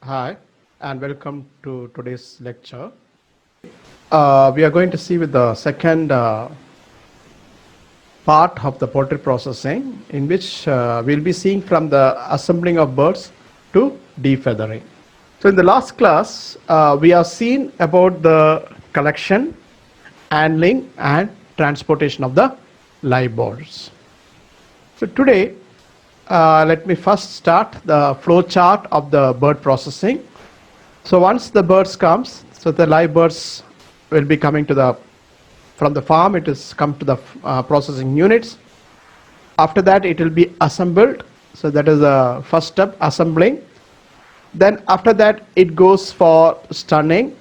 Hi, and welcome to today's lecture. We are going to see with the second part of the poultry processing, in which we'll be seeing from the assembling of birds to defeathering. So in the last class, we have seen about the collection, handling, and transportation of the live birds. So today, let me first start the flow chart of the bird processing. So once the birds comes, so the live birds will be coming to the from the farm. It is come to the processing units. After that, it will be assembled. So that is the first step, assembling. Then after that, it goes for stunning.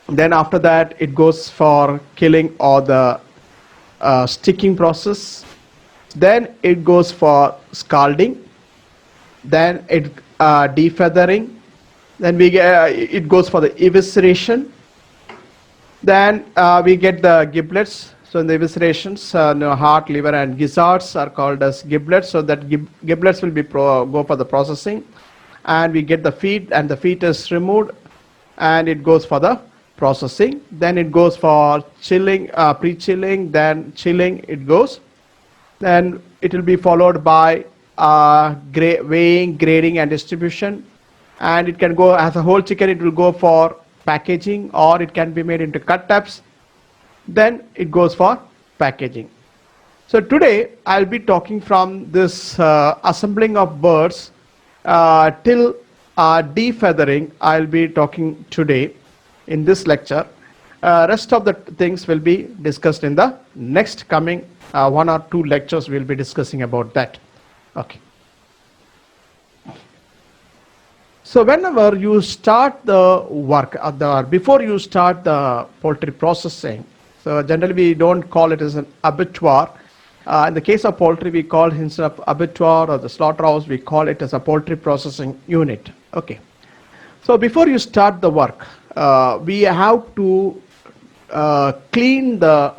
Then after that, it goes for killing or the sticking process. Then it goes for scalding. Then it defeathering. Then it goes for the evisceration. Then we get the giblets. So in the eviscerations, heart, liver, and gizzards are called as giblets. So that giblets will be go for the processing, and we get the feet, and the feet is removed, and it goes for the processing. Then it goes for chilling, pre-chilling. Then chilling it goes. Then it will be followed by weighing, grading, and distribution. And it can go as a whole chicken. It will go for packaging, or it can be made into cut tabs. Then it goes for packaging. So today I'll be talking from this assembling of birds till defeathering. I'll be talking today in this lecture. Rest of the things will be discussed in the next coming 1 or 2 lectures. We'll be discussing about that. Okay. So whenever you start the work, before you start the poultry processing, so generally we don't call it as an abattoir. In the case of poultry, we call it, instead of abattoir or the slaughterhouse, we call it as a poultry processing unit. Okay. So before you start the work, we have to clean the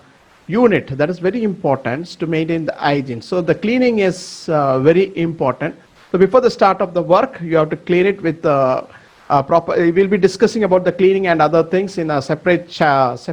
unit. That is very important to maintain the hygiene. So the cleaning is very important. So before the start of the work, you have to clean it with proper. We'll be discussing about the cleaning and other things in a separate class.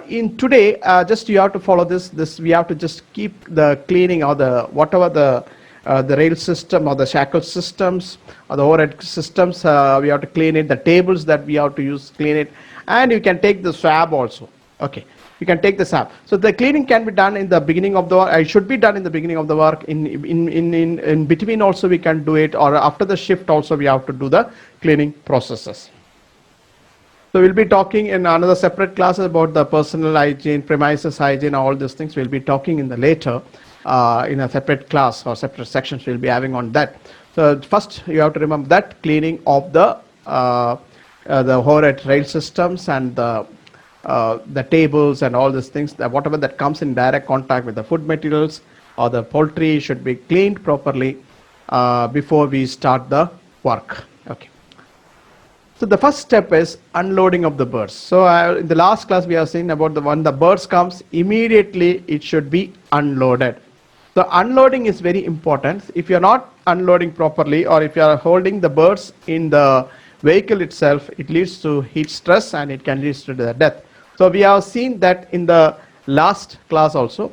In today, just you have to follow this. We have to just keep the cleaning, or the whatever the rail system or the shackle systems or the overhead systems. We have to clean it. The tables that we have to use, clean it, and you can take the swab also. Okay. You can take the swab. So the cleaning can be done in the beginning of the work. It should be done in the beginning of the work. In between also we can do it, or after the shift also we have to do the cleaning processes. So we'll be talking in another separate class about the personal hygiene, premises hygiene, all these things. We'll be talking in the later in a separate class or separate sections we'll be having on that. So first you have to remember that cleaning of the overhead rail systems and the tables and all these things, that whatever that comes in direct contact with the food materials or the poultry should be cleaned properly before we start the work. Okay. So the first step is unloading of the birds. So in the last class we have seen about when the birds comes, immediately it should be unloaded. So unloading is very important. If you're not unloading properly, or if you are holding the birds in the vehicle itself, it leads to heat stress and it can lead to the death. So we have seen that in the last class also.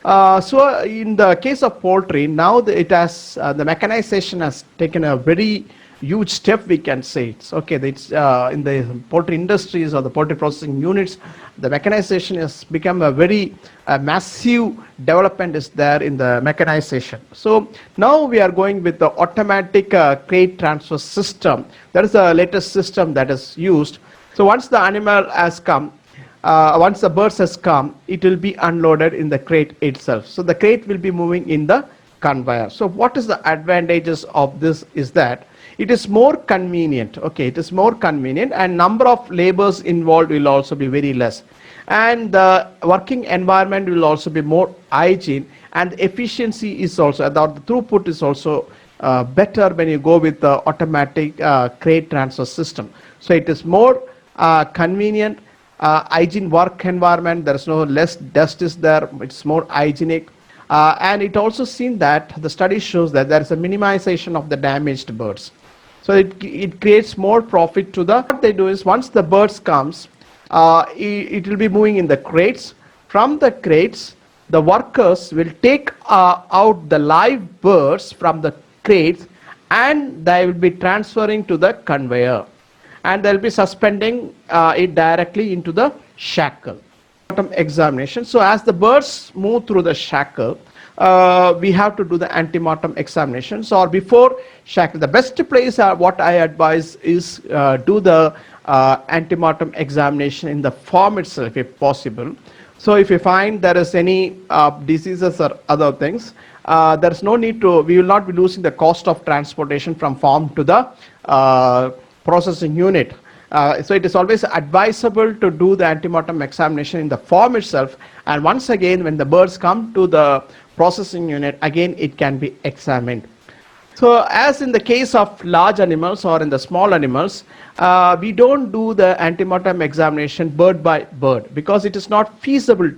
So in the case of poultry, now it has the mechanization has taken a very huge step, we can say. It's okay. It's in the poultry industries or the poultry processing units, the mechanization has become a very massive development is there in the mechanization. So now we are going with the automatic crate transfer system. That is the latest system that is used. So once the animal has come, once the birds has come, it will be unloaded in the crate itself. So the crate will be moving in the conveyor. So what is the advantages of this is that it is more convenient. Okay, it is more convenient, and number of labors involved will also be very less, and the working environment will also be more hygiene, and efficiency is also, the throughput is also better when you go with the automatic crate transfer system. So it is more convenient, hygiene work environment. There is no less dust is there. It's more hygienic. And it also seen that the study shows that there is a minimization of the damaged birds. So it creates more profit to the, what they do is once the birds comes, it will be moving in the crates. From the crates, the workers will take out the live birds from the crates, and they will be transferring to the conveyor, and they'll be suspending it directly into the shackle. Examination. So as the birds move through the shackle, we have to do the antemortem examinations, or before shackle. The best place, what I advise is do the antemortem examination in the farm itself if possible. So if you find there is any diseases or other things, there is no need to, we will not be losing the cost of transportation from farm to the processing unit. So it is always advisable to do the antemortem examination in the farm itself, and once again when the birds come to the processing unit, again it can be examined. So as in the case of large animals or in the small animals, we don't do the antemortem examination bird by bird because it is not feasible.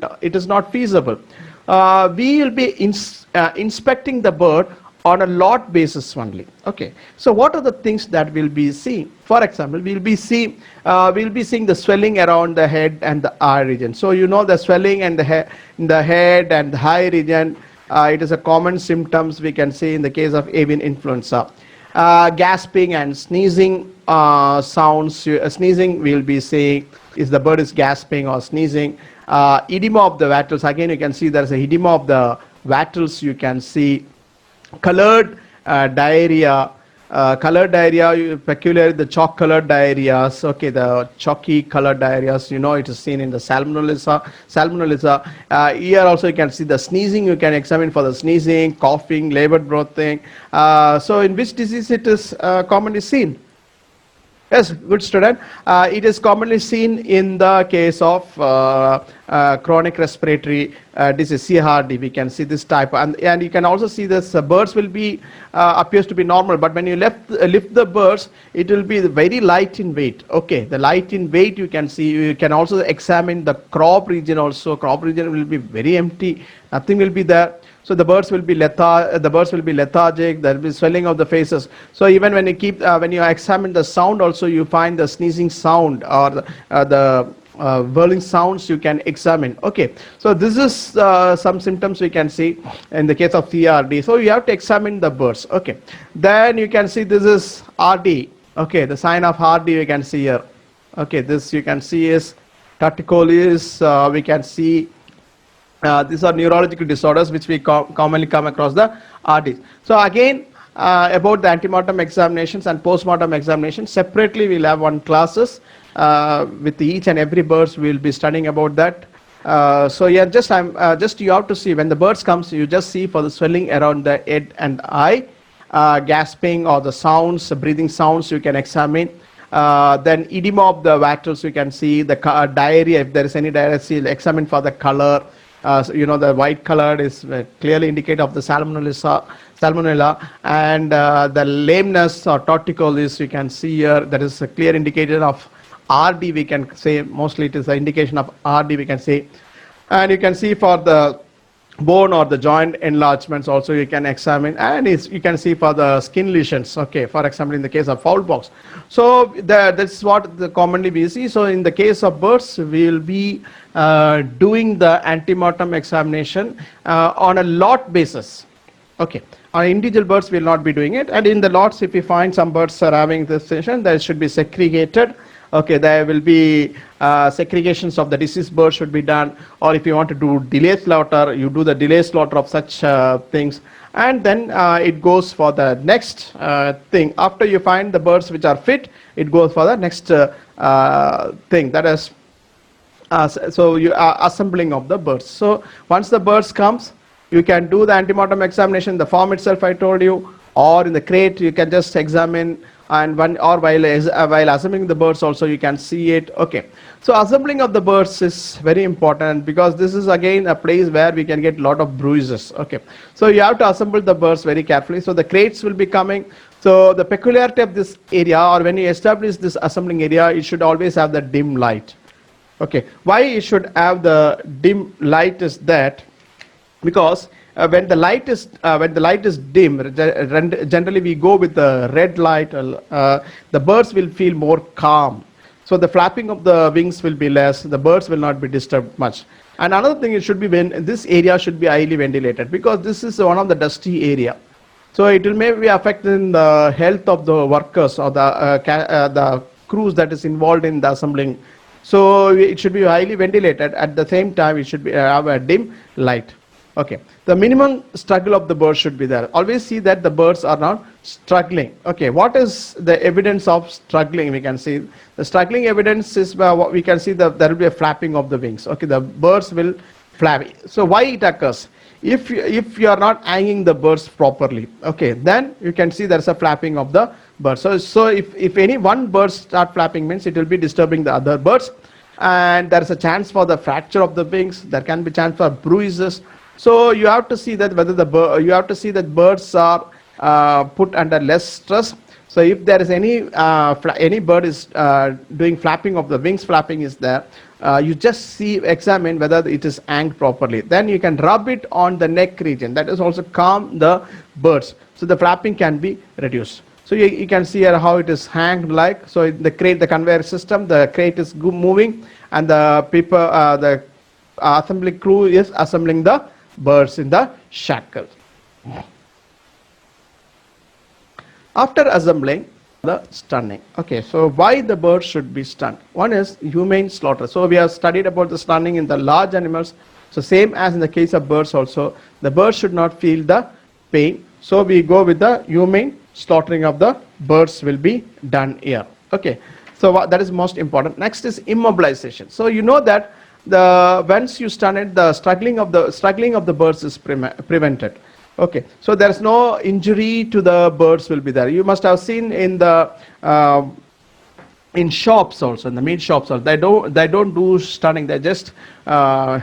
We will be inspecting the bird on a lot basis only. Okay, so what are the things that we'll be seeing? For example, we'll be seeing the swelling around the head and the eye region. So you know the swelling and in the head and the eye region, it is a common symptoms we can see in the case of avian influenza. Gasping and sneezing sounds. Sneezing we'll be seeing is the bird is gasping or sneezing. Edema of the wattles. Again, you can see there is a edema of the wattles. You can see colored diarrhea. Colored diarrhea, peculiarly the chalk colored diarrheas. Okay, the chalky colored diarrheas, you know, it is seen in the salmonella. Here also you can see the sneezing. You can examine for the sneezing, coughing, labored breathing. So in which disease it is commonly seen? Yes, good student. It is commonly seen in the case of chronic respiratory disease, CRD. We can see this type, and you can also see this birds will be appears to be normal, but when you lift the birds, it will be very light in weight. Okay, the light in weight you can see. You can also examine the crop region also. Crop region will be very empty. Nothing will be there. So the birds will be lethargic. There will be swelling of the faces. So even when you examine the sound also, you find the sneezing sound or the whirling sounds you can examine. Okay, so this is some symptoms we can see in the case of CRD. So you have to examine the birds. Okay, then you can see this is RD. Okay, the sign of RD you can see here. Okay, this you can see is torticollis. We can see. These are neurological disorders which we commonly come across the RDs. So again, about the antemortem examinations and postmortem examinations, separately we'll have one classes with each and every birds. We'll be studying about that. So yeah, just you have to see when the birds comes, you just see for the swelling around the head and eye, gasping or the sounds, breathing sounds you can examine. Then edema of the wattles you can see, the diarrhea, if there is any diarrhea, you'll examine for the color. You know, the white color is clearly indicative of the salmonella, and the lameness or torticollis you can see here. That is a clear indicator of RD. We can say mostly it is an indication of RD. We can say, and you can see for the bone or the joint enlargements also you can examine, and you can see for the skin lesions. Okay, for example in the case of fowl pox. So that's what commonly we see. So in the case of birds, we will be doing the antemortem examination on a lot basis. Okay, on individual birds we will not be doing it, and in the lots if we find some birds are having this situation, they should be segregated. Okay, there will be segregations of the deceased birds should be done, or if you want to do delay slaughter, you do the delay slaughter of such things, and then it goes for the next thing. After you find the birds which are fit, it goes for the next thing, that is so you are assembling of the birds. So once the birds comes, you can do the antemortem examination in the farm itself, I told you, or in the crate you can just examine, and while assembling the birds also you can see it. Okay, so assembling of the birds is very important because this is again a place where we can get a lot of bruises. Okay, so you have to assemble the birds very carefully. So the crates will be coming. So the peculiarity of this area, or when you establish this assembling area, it should always have the dim light. Okay, why it should have the dim light is that because when the light is dim, generally we go with the red light. The birds will feel more calm. So the flapping of the wings will be less. The birds will not be disturbed much. And another thing, it should be when this area should be highly ventilated, because this is one of the dusty area. So it will maybe affecting the health of the workers or the crews that is involved in the assembling. So it should be highly ventilated. At the same time, it should be have a dim light. Okay, the minimum struggle of the birds should be there. Always see that the birds are not struggling. Okay, what is the evidence of struggling? We can see the struggling evidence is what we can see that there will be a flapping of the wings. Okay, the birds will flap. So why it occurs? If you are not hanging the birds properly, okay, then you can see there's a flapping of the birds. So if any one bird start flapping, means it will be disturbing the other birds, and there is a chance for the fracture of the wings. There can be chance for bruises. So you have to see that whether you have to see that birds are put under less stress. So if there is any bird is doing flapping of the wings, flapping is there, you just examine whether it is hanged properly. Then you can rub it on the neck region. That is also calm the birds. So the flapping can be reduced. So you can see here how it is hanged like. So the crate, the conveyor system, the crate is moving, and the people, the assembly crew is assembling the birds in the shackle. After assembling, the stunning. Okay, so why the birds should be stunned? One is humane slaughter. So we have studied about the stunning in the large animals. So same as in the case of birds also, the birds should not feel the pain. So we go with the humane slaughtering of the birds will be done here. Okay, so that is most important. Next is immobilization. So you know that once you stun it, the struggling of the birds is prevented. Okay, so there's no injury to the birds will be there. You must have seen in the in shops also, in the meat shops also, they don't do stunning. They just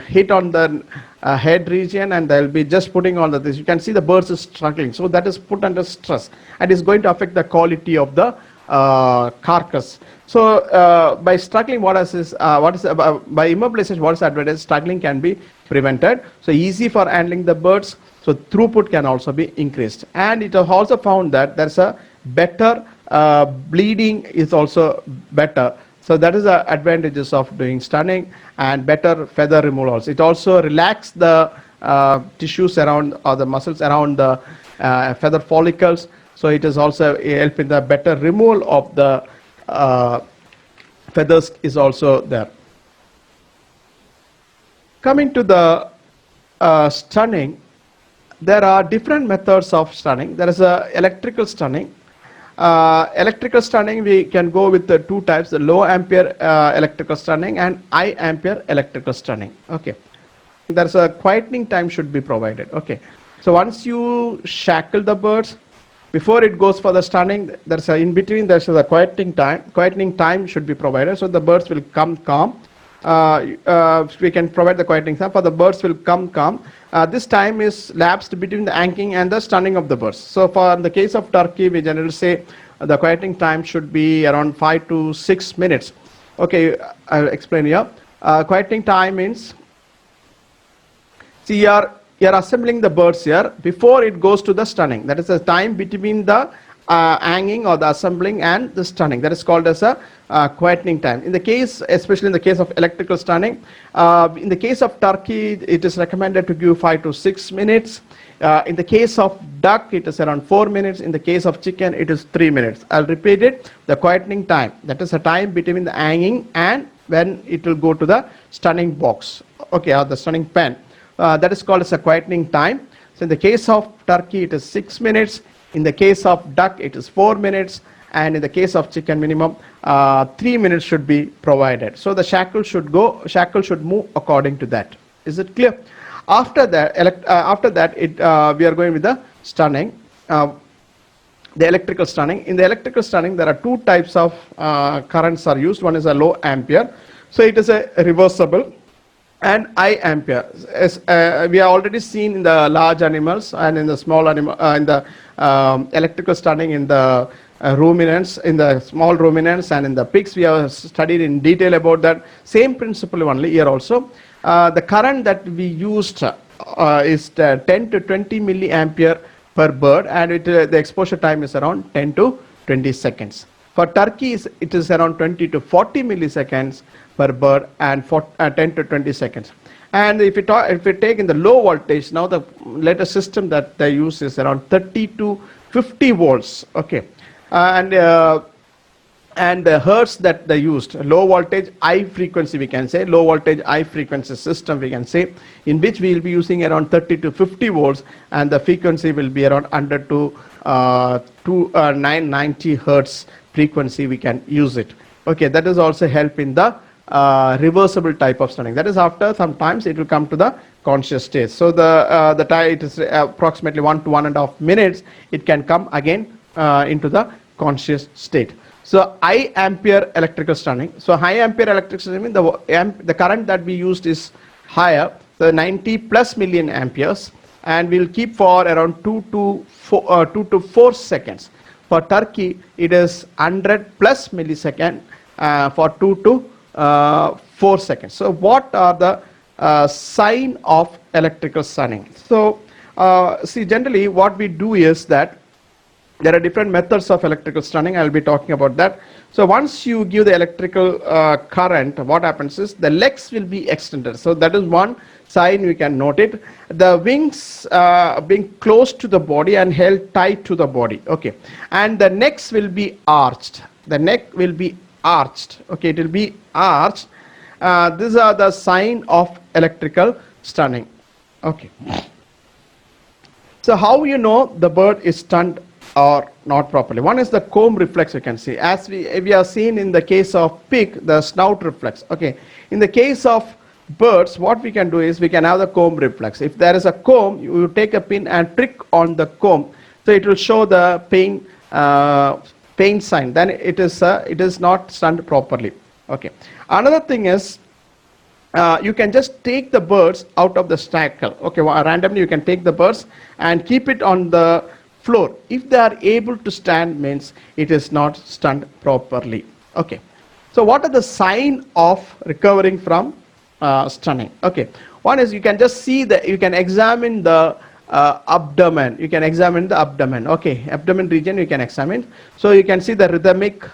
hit on the head region, and they'll be just putting on this. You can see the birds is struggling. So that is put under stress, and is going to affect the quality of the carcass. So by struggling, by immobilization, what is the advantage? Struggling can be prevented. So easy for handling the birds. So throughput can also be increased, and it has also found that there's a better bleeding is also better. So that is the advantages of doing stunning, and better feather removal also. It also relax the tissues around, or the muscles around the feather follicles. So it is also help in the better removal of the feathers is also there. Coming to the stunning, there are different methods of stunning. There is a electrical stunning. Electrical stunning, we can go with the two types: the low ampere electrical stunning and high ampere electrical stunning. Okay, there's a quietening time should be provided. Okay, so once you shackle the birds, before it goes for the stunning, there's a in between, there's a quietening time. Quietening time should be provided, so the birds will come calm. We can provide the quietening time for the birds will come calm. This time is lapsed between the hanging and the stunning of the birds. So for the case of turkey, we generally say the quietening time should be around 5 to 6 minutes. Okay, I'll explain here. Quietening time means, see, you're assembling the birds here before it goes to the stunning. That is the time between the hanging or the assembling and the stunning. That is called as a quietening time. In the case, especially in the case of electrical stunning, in the case of turkey, it is recommended to give 5 to 6 minutes. In the case of duck, it is around 4 minutes. In the case of chicken, it is 3 minutes. I'll repeat it. The quietening time, that is a time between the hanging and when it will go to the stunning box, okay, or the stunning pen. That is called as a quietening time. So in the case of turkey, it is 6 minutes. In the case of duck, it is 4 minutes. And in the case of chicken, minimum 3 minutes should be provided. So the shackle should move according to that. Is it clear? After that, we are going with the stunning, the electrical stunning. In the electrical stunning, there are two types of currents are used. One is a low ampere. So it is a reversible, and high ampere. As we have already seen in the large animals and in the small animal, in the electrical stunning in the ruminants, in the small ruminants, and in the pigs, we have studied in detail about that. Same principle only here also. The current that we used is 10 to 20 milliampere per bird, and the exposure time is around 10 to 20 seconds. For turkeys, it is around 20 to 40 milliseconds per bird and 10 to 20 seconds. And if we take in the low voltage, now the latest system that they use is around 30 to 50 volts. Okay, and the hertz that they used, low voltage high frequency, we can say low voltage high frequency system, we can say, in which we will be using around 30 to 50 volts, and the frequency will be around 100 to 990 hertz frequency we can use it. Okay, that is also help in the reversible type of stunning. That is, after sometimes it will come to the conscious state. So the time, it is approximately 1 to 1.5 minutes, it can come again into the conscious state. So high ampere electrical stunning. So high ampere electrical stunning, the current that we used is higher, so 90 plus million amperes, and we'll keep for around 2 to 4 seconds. For turkey, it is 100 plus millisecond for 2 to 4 seconds. So what are the sign of electrical stunning? So see, generally what we do is that there are different methods of electrical stunning. I will be talking about that. So once you give the electrical current, what happens is the legs will be extended. So that is one sign we can note it. The wings being close to the body and held tight to the body. Okay, and the necks will be arched. The neck will be arched. Okay, it will be arched. These are the sign of electrical stunning. Okay. So how you know the bird is stunned or not properly? One is the comb reflex, you can see. As we have seen in the case of pig, the snout reflex. Okay, in the case of birds, what we can do is we can have the comb reflex. If there is a comb, you take a pin and prick on the comb, so it will show the pain sign. Then it is not stunned properly. Okay. Another thing is, you can just take the birds out of the shackle. Okay, randomly you can take the birds and keep it on the floor. If they are able to stand, means it is not stunned properly. Okay, so what are the sign of recovering from stunning? Okay, one is you can just see that you can examine the abdomen. You can examine the abdomen. Okay, abdomen region you can examine. So you can see the rhythmic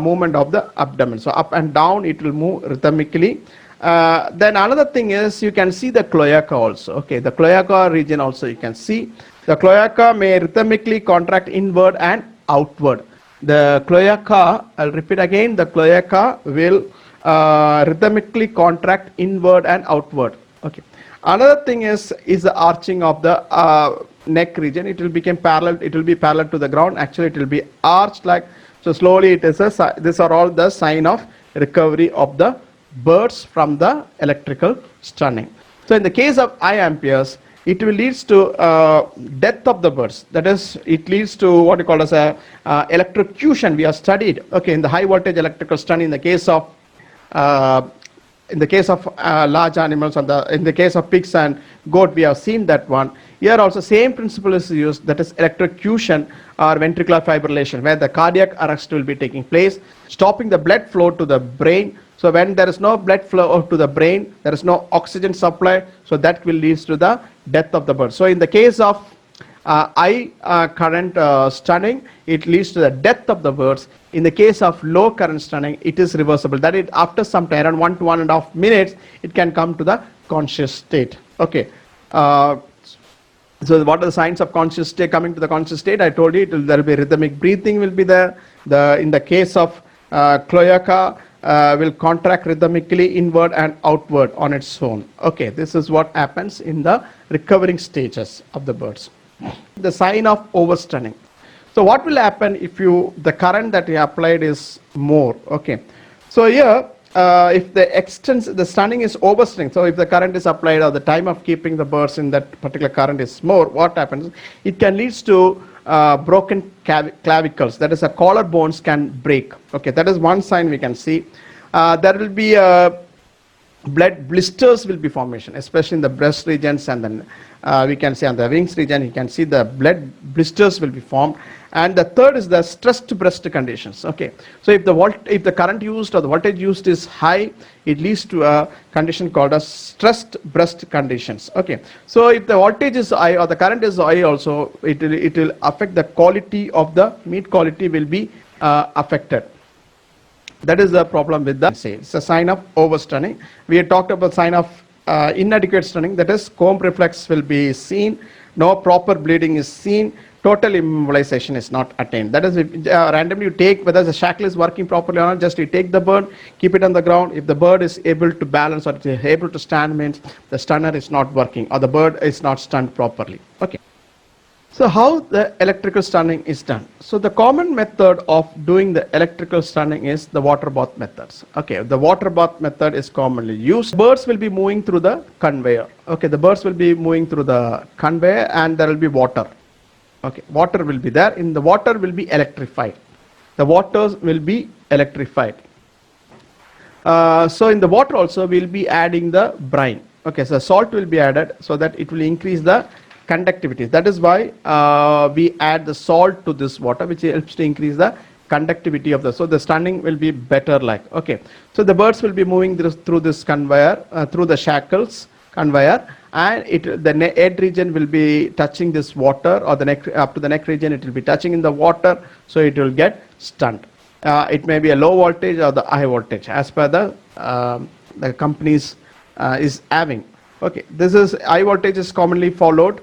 movement of the abdomen. So up and down it will move rhythmically. Then another thing is you can see the cloaca also. Okay, the cloaca region also you can see. The cloaca may rhythmically contract inward and outward. The cloaca, I'll repeat again, the cloaca will rhythmically contract inward and outward. Okay. Another thing is the arching of the neck region. It will become parallel. It will be parallel to the ground. Actually, it will be arched like so. Slowly, it is a. These are all the sign of recovery of the birds from the electrical stunning. So in the case of high amperes, it will leads to death of the birds. That is, it leads to what you call as a electrocution. We have studied. Okay, in the high voltage electrical stun, in the case of large animals, in the case of pigs and goat, we have seen that one. Here also same principle is used, that is electrocution or ventricular fibrillation, where the cardiac arrest will be taking place, stopping the blood flow to the brain. So when there is no blood flow to the brain, there is no oxygen supply, so that will lead to the death of the bird. So in the case of high current stunning, it leads to the death of the birds. In the case of low current stunning, it is reversible. That is, after some time, around 1 to 1.5 minutes, it can come to the conscious state. Okay. So what are the signs of conscious state? Coming to the conscious state, I told you there will be rhythmic breathing will be there. In the case of cloaca, will contract rhythmically inward and outward on its own. Okay, this is what happens in the recovering stages of the birds. The sign of overstunning. So what will happen if the current that you applied is more? Okay, so here if the stunning is overstunning, so if the current is applied or the time of keeping the birds in that particular current is more, what happens? It can lead to broken clavicles. That is, a collarbones can break. Okay, that is one sign we can see. There will be blood blisters will be formation, especially in the breast regions, and then we can see on the wings region, you can see the blood blisters will be formed. And the third is the stressed breast conditions. Okay, so if the current used or the voltage used is high, it leads to a condition called as stressed breast conditions. Okay, so if the voltage is high or the current is high also, it will affect the quality of the meat. Quality will be affected. That is the problem with the it's a sign of overstunning. We had talked about sign of inadequate stunning, that is comb reflex will be seen, no proper bleeding is seen, total immobilization is not attained. That is, if randomly you take whether the shackle is working properly or not, just you take the bird, keep it on the ground. If the bird is able to balance or is able to stand, means the stunner is not working or the bird is not stunned properly. Okay. So how the electrical stunning is done? So the common method of doing the electrical stunning is the water bath methods. Okay, the water bath method is commonly used. Birds will be moving through the conveyor. Okay, the birds will be moving through the conveyor and there will be water. Okay, water will be there. In the water will be electrified. The waters will be electrified. So in the water also we will be adding the brine. Okay, so salt will be added so that it will increase the conductivity. That is why we add the salt to this water, which helps to increase the conductivity of the, so the stunning will be better like. Okay, so the birds will be moving through this conveyor, through the shackles conveyor, and the head region will be touching this water, or the neck, up to the neck region it will be touching in the water, so it will get stunned. It may be a low voltage or the high voltage as per the companies is having. Okay, this is high voltage is commonly followed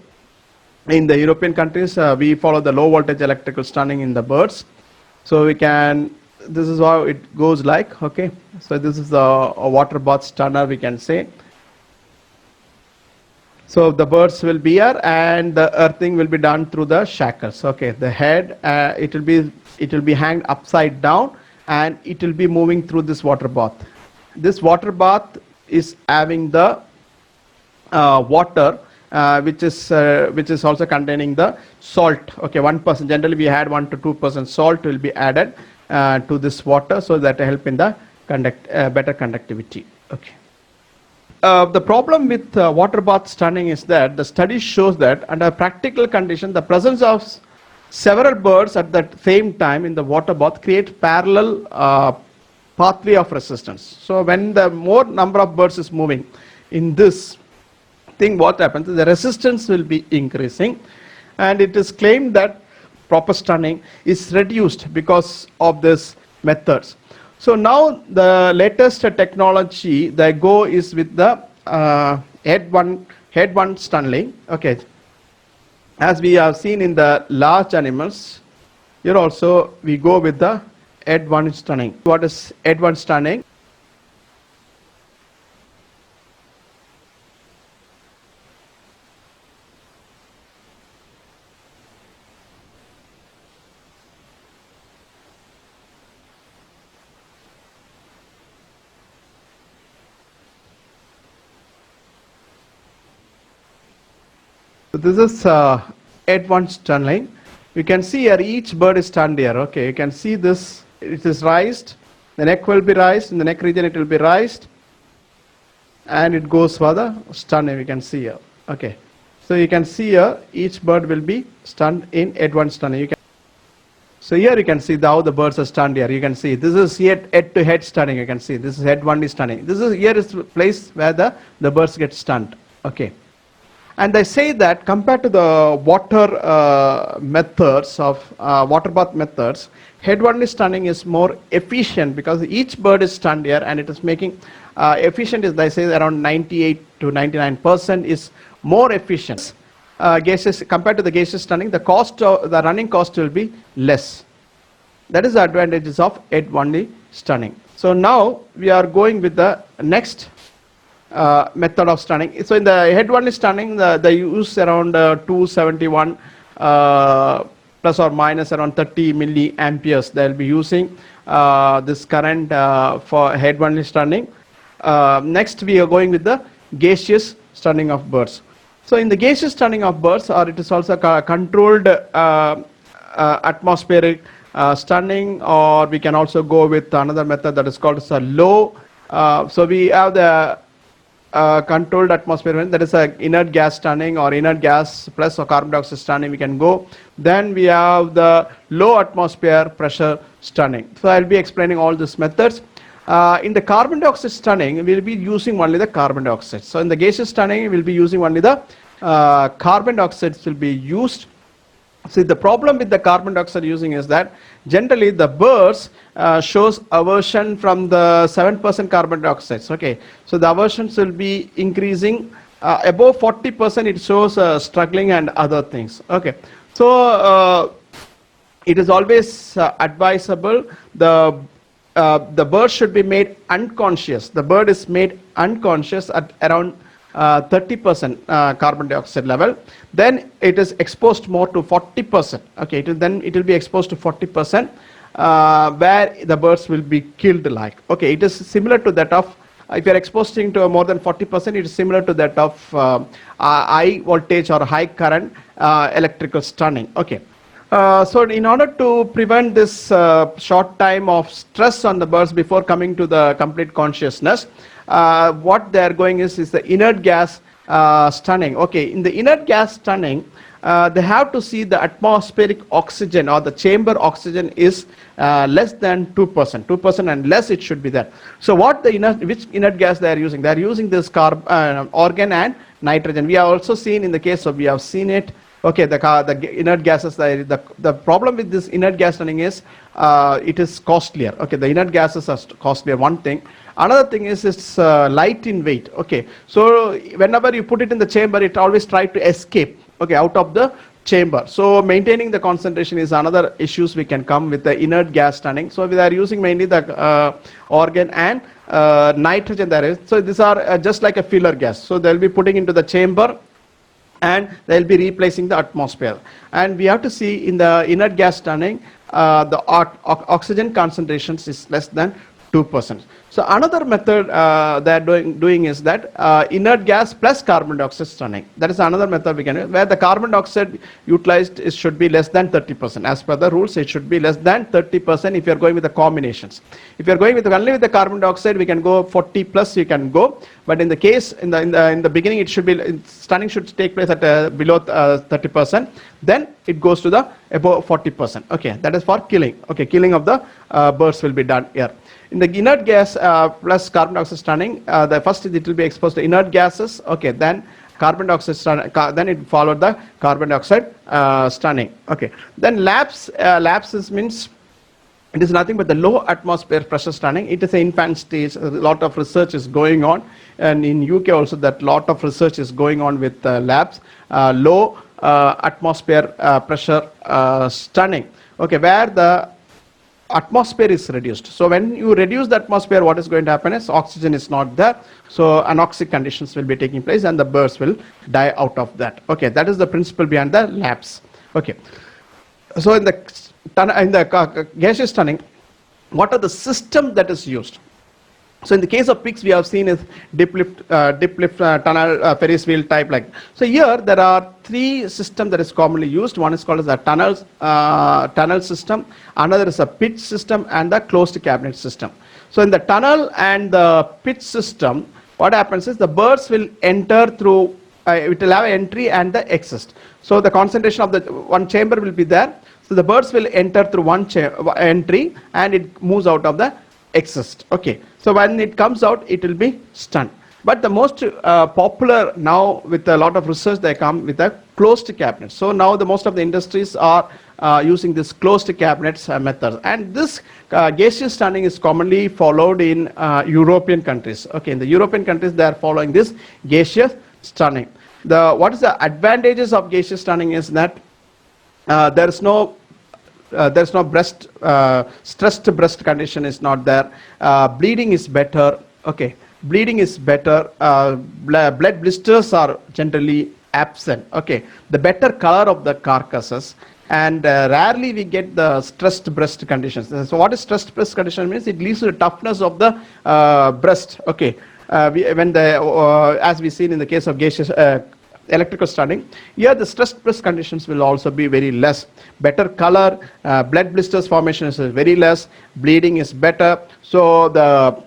in the European countries. We follow the low voltage electrical stunning in the birds. So we can, this is how it goes like. Okay, so this is a water bath stunner, we can say. So the birds will be here and the earthing will be done through the shackles. Okay, the head it will be hanged upside down and it will be moving through this water bath. This water bath is having the water which is also containing the salt. Okay, 1%, generally we had 1 to 2% salt will be added to this water, so that help in the better conductivity. Okay. The problem with water bath stunning is that the study shows that under practical condition, the presence of several birds at the same time in the water bath create parallel pathway of resistance. So when the more number of birds is moving in this thing, what happens is the resistance will be increasing, and it is claimed that proper stunning is reduced because of this methods. So now the latest technology, the go is with the head one stunning. Okay, as we have seen in the large animals, here also we go with the head one stunning. What is head one stunning? So this is head one stunning. You can see here each bird is stunned here. Okay, you can see this, it is raised, the neck will be raised, in the neck region it will be raised, and it goes for the stunning, you can see here. Okay, so you can see here each bird will be stunned in head one stunning. So here you can see how the birds are stunned here. You can see this is head to head stunning. You can see this is head one is stunning. This is here is the place where the birds get stunned. Okay. And they say that compared to the water methods of water bath methods, head one stunning is more efficient because each bird is stunned here, and it is making efficient is, they say, around 98 to 99% is more efficient. Gaseous, compared to the gaseous stunning, the cost, the running cost will be less. That is the advantages of head one stunning. So now we are going with the next method of stunning. So in the head one stunning, they use around 271 plus or minus around 30 milliamperes. They will be using this current for head one stunning. Next we are going with the gaseous stunning of birds. So in the gaseous stunning of birds, or it is also controlled atmospheric stunning, or we can also go with another method that is called as a low. So we have the controlled atmosphere, that is a inert gas stunning or inert gas plus or carbon dioxide stunning we can go. Then we have the low atmosphere pressure stunning. So I'll be explaining all these methods. In the carbon dioxide stunning, we'll be using only the carbon dioxide. So in the gaseous stunning, we'll be using only the carbon dioxide will be used. See, the problem with the carbon dioxide using is that generally the birds shows aversion from the 7% carbon dioxide. Okay, so the aversions will be increasing above 40%. It shows struggling and other things. Okay, so it is always advisable the bird should be made unconscious. The bird is made unconscious at around 30% carbon dioxide level. Then it is exposed more to 40%. Okay, it will be exposed to 40%, where the birds will be killed like. Okay, it is similar to that of, if you are exposing to more than 40%, it is similar to that of high voltage or high current electrical stunning. Okay. So in order to prevent this short time of stress on the birds before coming to the complete consciousness, what they are going is the inert gas stunning. Okay, in the inert gas stunning, they have to see the atmospheric oxygen or the chamber oxygen is less than 2% and less it should be there. So what which inert gas they are using? They are using this argon and nitrogen. We have also seen in the case of, we have seen it. Okay, the inert gases, the problem with this inert gas stunning is it is costlier. Okay, the inert gases are costlier, one thing. Another thing is it's light in weight. Okay, so whenever you put it in the chamber, it always tries to escape, okay, out of the chamber. So maintaining the concentration is another issues we can come with the inert gas stunning. So we are using mainly the argon and nitrogen there is. So these are just like a filler gas. So they'll be putting into the chamber and they'll be replacing the atmosphere. And we have to see in the inert gas stunning, the oxygen concentrations is less than 2%. So another method they are doing is that inert gas plus carbon dioxide stunning. That is another method we can use, where the carbon dioxide utilized should be less than 30%. As per the rules, it should be less than 30% if you are going with the combinations. If you are going with only with the carbon dioxide, we can go 40 plus, you can go. But in the case, in the beginning, it should be, stunning should take place at below 30%. Then it goes to the above 40%. Okay, that is for killing. Okay, killing of the birds will be done here. In the inert gas plus carbon dioxide stunning, the first it will be exposed to inert gases. Okay, then carbon dioxide stunning, then it followed the carbon dioxide stunning. Okay, then lapses means it is nothing but the low atmosphere pressure stunning. It is an infant stage. A lot of research is going on, and in UK also that lot of research is going on with labs. Low atmosphere pressure stunning. Okay, where the atmosphere is reduced. So when you reduce the atmosphere, what is going to happen is oxygen is not there. So anoxic conditions will be taking place and the birds will die out of that. Okay, that is the principle behind the lapse. Okay. So in the gaseous stunning, what are the system that is used? So in the case of pigs, we have seen is dip lift tunnel, Ferris wheel type like. So here there are three systems that is commonly used. One is called as the tunnel system. Another is a pit system and the closed cabinet system. So in the tunnel and the pit system, what happens is the birds will enter through. It will have entry and the exit. So the concentration of the one chamber will be there. So the birds will enter through one entry and it moves out of the exist. Okay, so when it comes out, it will be stunned. But the most popular now, with a lot of research, they come with a closed cabinet. So now the most of the industries are using this closed cabinets method, and this gaseous stunning is commonly followed in European countries. Okay, in the European countries, they are following this gaseous stunning. What is the advantages of gaseous stunning is that there's no breast stressed breast condition is not there. Bleeding is better. Okay, bleeding is better. Blood blisters are generally absent. Okay, the better color of the carcasses, and rarely we get the stressed breast conditions. So what is stressed breast condition means? It leads to the toughness of the breast. Okay, as we seen in the case of gaseous electrical stunning, here the stressed breast conditions will also be very less. Better color, blood blisters formation is very less, bleeding is better. So the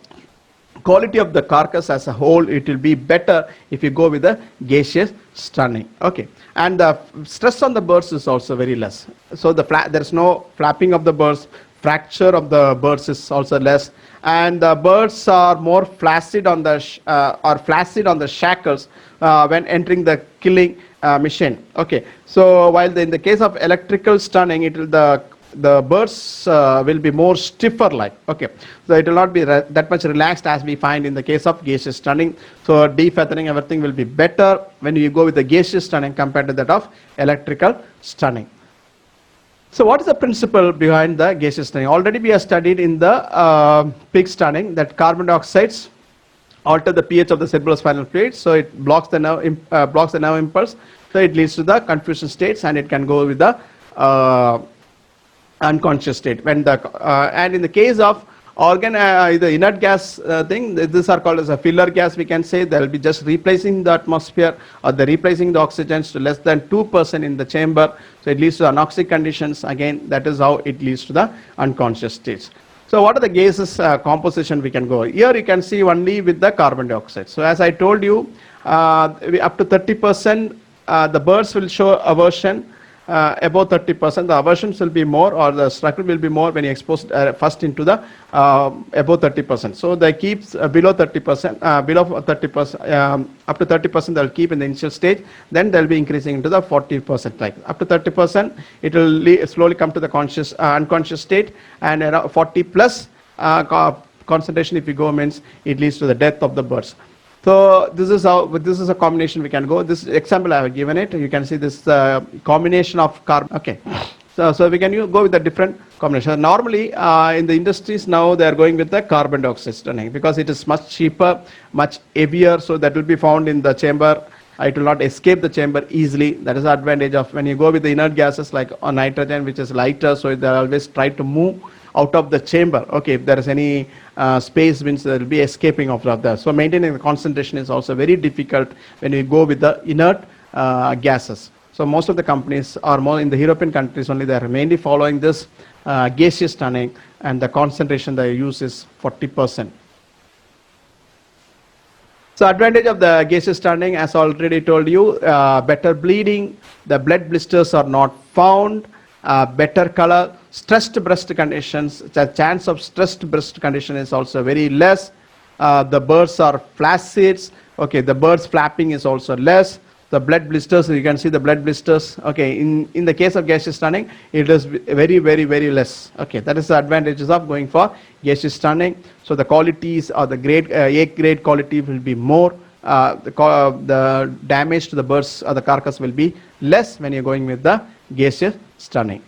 quality of the carcass as a whole, it will be better if you go with the gaseous stunning. Okay, and the stress on the birds is also very less. So there's no flapping of the birds, fracture of the birds is also less, and the birds are more flaccid on the flaccid on the shackles when entering the killing machine. Okay, so while in the case of electrical stunning, it will the birds will be more stiffer like. Okay, so it will not be that much relaxed as we find in the case of gaseous stunning. So defeathering, everything will be better when you go with the gaseous stunning compared to that of electrical stunning. So what is the principle behind the gaseous stunning? Already we have studied in the pig stunning that carbon dioxides alter the pH of the cerebrospinal fluid, so it blocks the nerve impulse, so it leads to the confusion states, and it can go with the unconscious state. When the and in the case of organ the inert gas thing, these are called as a filler gas, we can say. They will be just replacing the atmosphere, or they're replacing the oxygens to less than 2% in the chamber, so it leads to anoxic conditions. Again, that is how it leads to the unconscious states. So what are the gases composition we can go? Here you can see only with the carbon dioxide. So as I told you, up to 30% the birds will show aversion. Above 30%, the aversions will be more, or the struggle will be more when you expose first into the above 30%. So they keep below 30%, below 30%, up to 30% they'll keep in the initial stage. Then they'll be increasing into the 40%. Like up to 30%, it will slowly come to the conscious, unconscious state, and around 40 plus concentration if you go means it leads to the death of the birds. So this is how, this is a combination we can go. This example I have given it. You can see this combination of carbon. Okay, so we can go with a different combination. Normally in the industries now they are going with the carbon dioxide stunning because it is much cheaper, much heavier. So that will be found in the chamber. It will not escape the chamber easily. That is the advantage of when you go with the inert gases like nitrogen, which is lighter. So they always try to move out of the chamber. Okay, if there is any space, means there will be escaping of that. So maintaining the concentration is also very difficult when you go with the inert gases. So most of the companies, or more in the European countries only, they are mainly following this gaseous stunning, and the concentration they use is 40%. So advantage of the gaseous stunning, as already told you, better bleeding, the blood blisters are not found, better color, stressed breast conditions, the chance of stressed breast condition is also very less. The birds are flaccid. Okay, the birds flapping is also less. The blood blisters, you can see the blood blisters. Okay, in the case of gaseous stunning, it is very, very, very less. Okay, that is the advantages of going for gaseous stunning. So the qualities, or the grade A grade quality will be more. The damage to the birds or the carcass will be less when you're going with the gaseous stunning.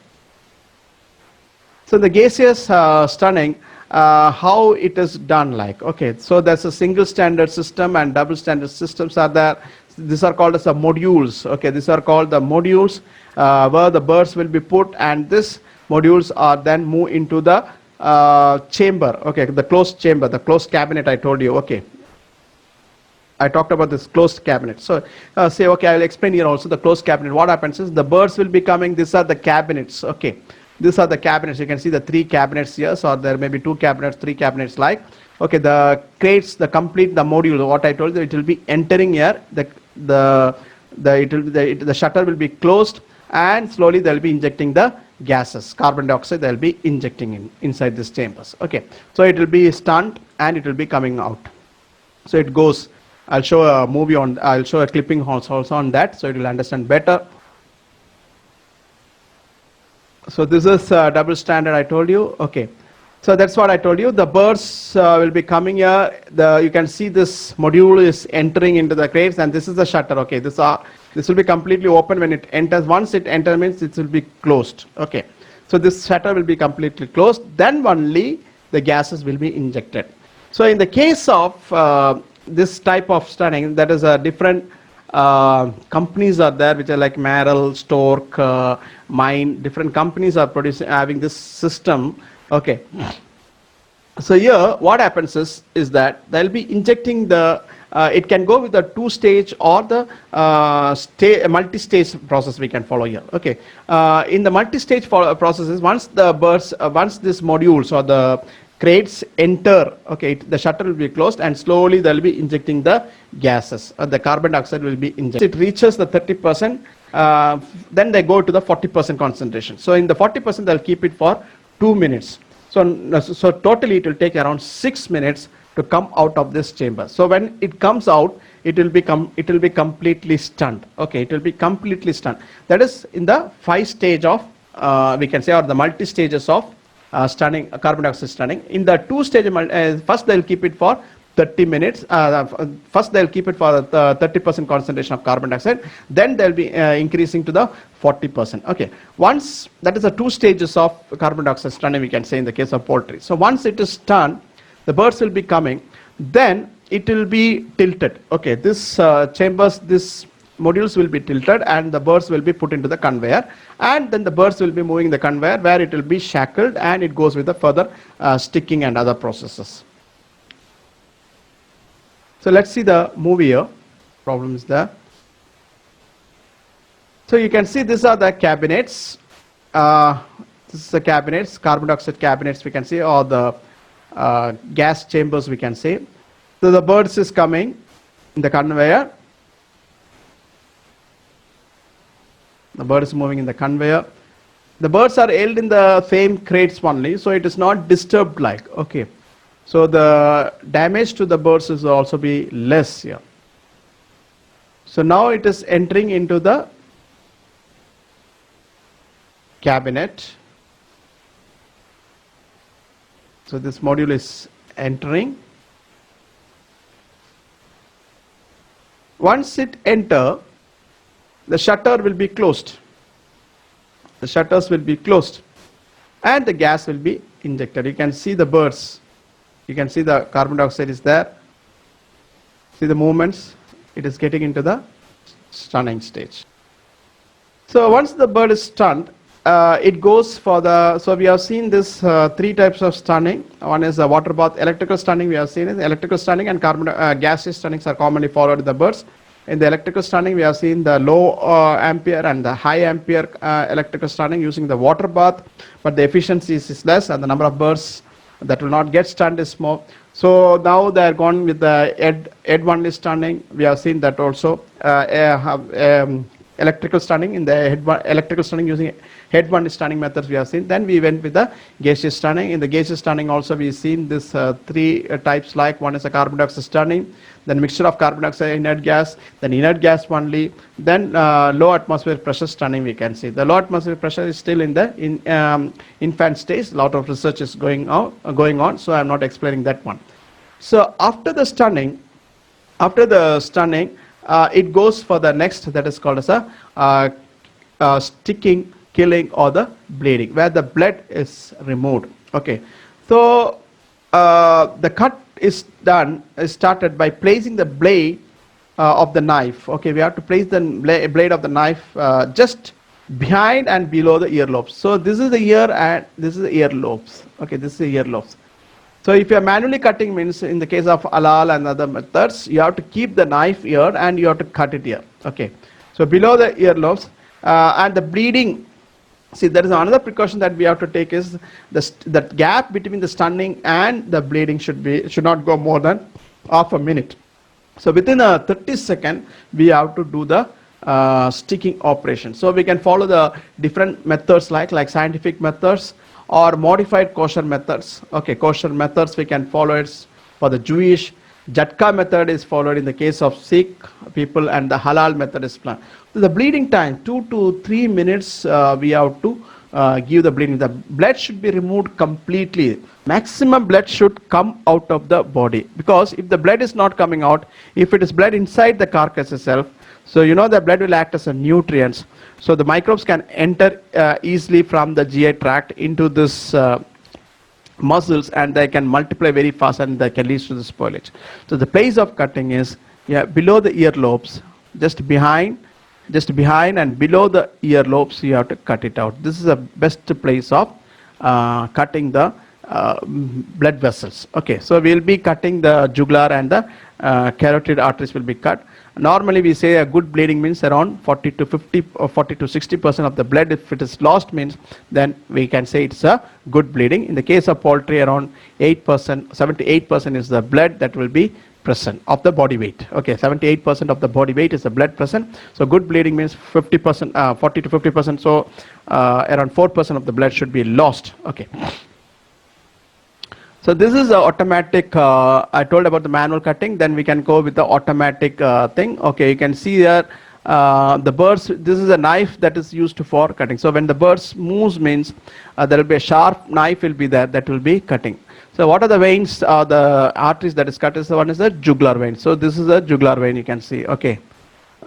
So the gaseous stunning, how it is done like. Okay, so there's a single standard system and double standard systems are there. These are called as the modules. Okay, these are called the modules where the birds will be put, and these modules are then moved into the chamber. Okay, the closed chamber, the closed cabinet I told you. Okay, I talked about this closed cabinet. So say, okay, I will explain here also the closed cabinet. What happens is the birds will be coming, these are the cabinets. Okay, these are the cabinets. You can see the 3 cabinets here, so there may be 2 cabinets, 3 cabinets like. Okay, the crates, the complete, the module, what I told you, it will be entering here. The shutter will be closed, and slowly they will be injecting the gases, carbon dioxide, they will be injecting inside these chambers. Okay, so it will be stunned and it will be coming out. So it goes. I'll show a movie on. I'll show a clipping also on that, so it will understand better. So this is double standard I told you. Okay, so that's what I told you. The birds will be coming here. You can see this module is entering into the crates, and this is the shutter. Okay, this will be completely open when it enters. Once it enters, means it will be closed. Okay, so this shutter will be completely closed. Then only the gases will be injected. So in the case of this type of stunning, that is a different companies are there, which are like Merrill, Stork, Mine. Different companies are having this system. Okay, so here what happens is that they'll be injecting the it can go with the 2-stage or the multi-stage process we can follow here. Okay, in the multi-stage processes, once the birds, once these modules or the crates enter, okay, the shutter will be closed and slowly they'll be injecting the gases. The carbon dioxide will be injected. It reaches the 30%, then they go to the 40% concentration. So in the 40%, they'll keep it for 2 minutes. So totally it will take around 6 minutes to come out of this chamber. So when it comes out, it will be completely stunned. Okay, it will be completely stunned. That is in the 5 stage of we can say, or the multi stages of stunning, carbon dioxide stunning. In the 2 stage, first they'll keep it for 30 minutes. First they'll keep it for 30% concentration of carbon dioxide. Then they'll be increasing to the 40%. Okay, once that is the 2 stages of carbon dioxide stunning, we can say in the case of poultry. So once it is stunned, the birds will be coming. Then it will be tilted. Okay, this chambers, this modules will be tilted and the birds will be put into the conveyor, and then the birds will be moving the conveyor where it will be shackled and it goes with the further sticking and other processes. So let's see the movie here. Problem is there. So you can see these are the cabinets. This is the cabinets, carbon dioxide cabinets we can see, or the gas chambers we can say. So the birds is coming in the conveyor. The bird is moving in the conveyor. The birds are held in the same crates only, so it is not disturbed like. Okay, so the damage to the birds is also be less here. So now it is entering into the cabinet. So this module is entering. Once it enter, the shutter will be closed. The shutters will be closed and the gas will be injected. You can see the birds. You can see the carbon dioxide is there. See the movements. It is getting into the stunning stage. So once the bird is stunned, it goes for the, so we have seen this 3 types of stunning. One is the water bath. Electrical stunning we have seen is electrical stunning and gaseous stunnings are commonly followed in the birds. In the electrical stunning, we have seen the low ampere and the high ampere electrical stunning using the water bath, but the efficiency is less and the number of birds that will not get stunned is more. So now they are gone with the head only stunning. We have seen that also electrical stunning in the electrical stunning using head only stunning methods we have seen. Then we went with the gaseous stunning. In the gaseous stunning also we have seen this 3 types, like one is a carbon dioxide stunning, then mixture of carbon dioxide inert gas, then inert gas only, then low atmospheric pressure stunning we can see. The low atmospheric pressure is still in the infant stage. A lot of research is going on, so I am not explaining that one. So after the stunning, it goes for the next, that is called as a sticking, killing, or the bleeding, where the blood is removed. Okay, so the cut is started by placing the blade of the knife. Okay, we have to place the blade of the knife just behind and below the earlobes. So this is the ear and this is the earlobes. Okay, this is the earlobes. So if you are manually cutting, means in the case of halal and other methods, you have to keep the knife here and you have to cut it here. Okay, so below the earlobes and the bleeding. See, there is another precaution that we have to take is that gap between the stunning and the bleeding should not go more than half a minute. So within a 30 seconds, we have to do the sticking operation. So we can follow the different methods like scientific methods or modified kosher methods. Okay, kosher methods we can follow it for the Jewish. Jatka method is followed in the case of Sikh people, and the halal method is planned. So the bleeding time 2 to 3 minutes we have to give the bleeding. The blood should be removed completely. Maximum blood should come out of the body, because if the blood is not coming out, if it is blood inside the carcass itself, so you know the blood will act as a nutrients. So the microbes can enter easily from the GI tract into this muscles, and they can multiply very fast and they can lead to the spoilage. So the place of cutting is below the earlobes, just behind and below the earlobes you have to cut it out. This is the best place of cutting the blood vessels. Okay, so we'll be cutting the jugular and the carotid arteries will be cut. Normally we say a good bleeding means around 40 to 50 or 40 to 60% of the blood. If it is lost means, then we can say it's a good bleeding. In the case of poultry, around 8%, 78% is the blood that will be present of the body weight. Okay, 78% of the body weight is the blood present. So good bleeding means 50%, 40 to 50%. So around 4% of the blood should be lost. Okay. So this is the automatic. I told about the manual cutting. Then we can go with the automatic thing. Okay, you can see here the birds. This is a knife that is used for cutting. So when the birds moves means there will be a sharp knife will be there that will be cutting. So what are the veins, the arteries that is cut? Is the one is the jugular vein. So this is a jugular vein. You can see. Okay,